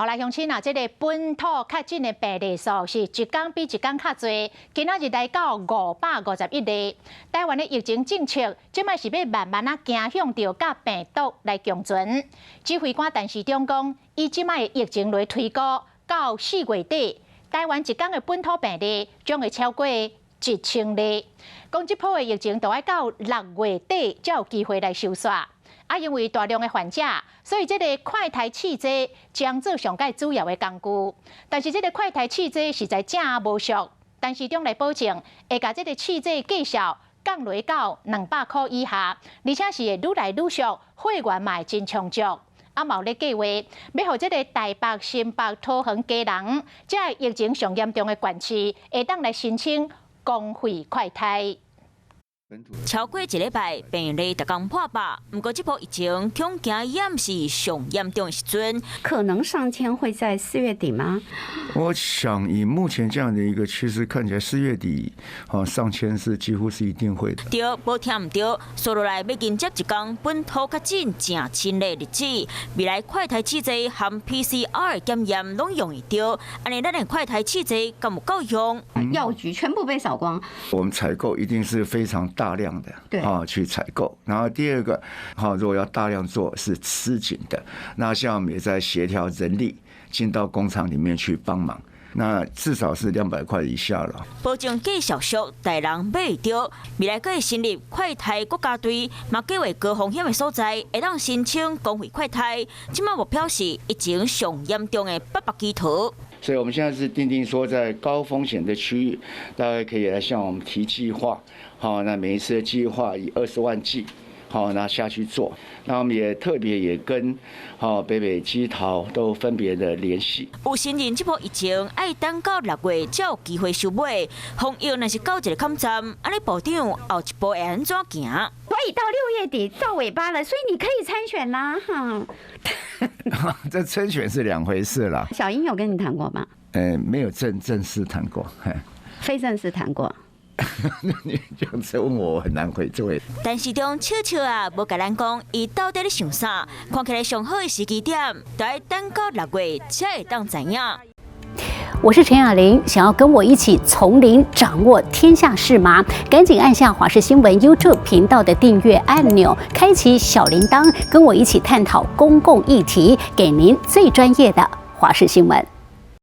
来乡亲啊，这个本土确诊的病例数是一天比一天较侪，今仔日来到551例。台湾的疫情政策，即摆是要慢慢啊行向着甲病毒来共存。指挥官陈时中讲，以即摆的疫情来推估，到4月底，台湾一天的本土病例将会超过1000例。讲即波的疫情，就要到6月底才有机会来收煞。因为大量的患者，所以这个快筛试剂将做上界主要的工具。但是这个快筛试剂实在正无俗，陈时中来保证会把这个试剂价格降落到200块以下，而且是会愈来愈俗，会员嘛会真充足。嘛有咧计划，要让这个台北、新北、桃园、基隆，这疫情上严重的县市，会当来申请公费快筛。超过1礼拜，病例逐天破百。不过，这波疫情恐惊也是上严重的时阵，可能上千会在4月底吗？我想以目前这样的一个趋势看起来，4月底上千是几乎是一定会的。对，无听唔对，说落来要迎接一天本土确诊正10的日子，未来快筛试剂和 PCR 检验拢用得到，安尼咱的快筛试剂敢有够用？药局全部被扫光，我们采购一定是非常大量的去采购。然后第二个如果要大量做是吃紧的，那像我们也在协调人力进到工厂里面去帮忙。那至少是200块以下了。保证继续俗，大人买到。未来可以成立快筛国家队，嘛计划高风险的所在，会当申请公费快筛。即马目标是疫情上严重的800基图。所以我们现在是定说，在高风险的区域，大概可以来向我们提计划。那每一次的计划以20万剂。那下去做，那我们也特别也跟北基桃都分别的联系。有承认这波疫情爱等到6月才有机会收尾，防疫若是到一个坎站，安尼部长后一步会安怎行？所以到6月底到尾巴了，所以你可以参选啦，这参选是2回事啦。小英有跟你谈过吗？没有正式谈过，非正式谈过。你这样子问我很难回这。陈时中笑笑啊，无甲咱讲伊到底咧想啥，看起来上好的时机点，就要等到6月才会当知影。我是陈雅玲，想要跟我一起从零掌握天下事吗？赶紧按下华视新闻 YouTube 频道的订阅按钮，开启小铃铛，跟我一起探讨公共议题，给您最专业的华视新闻。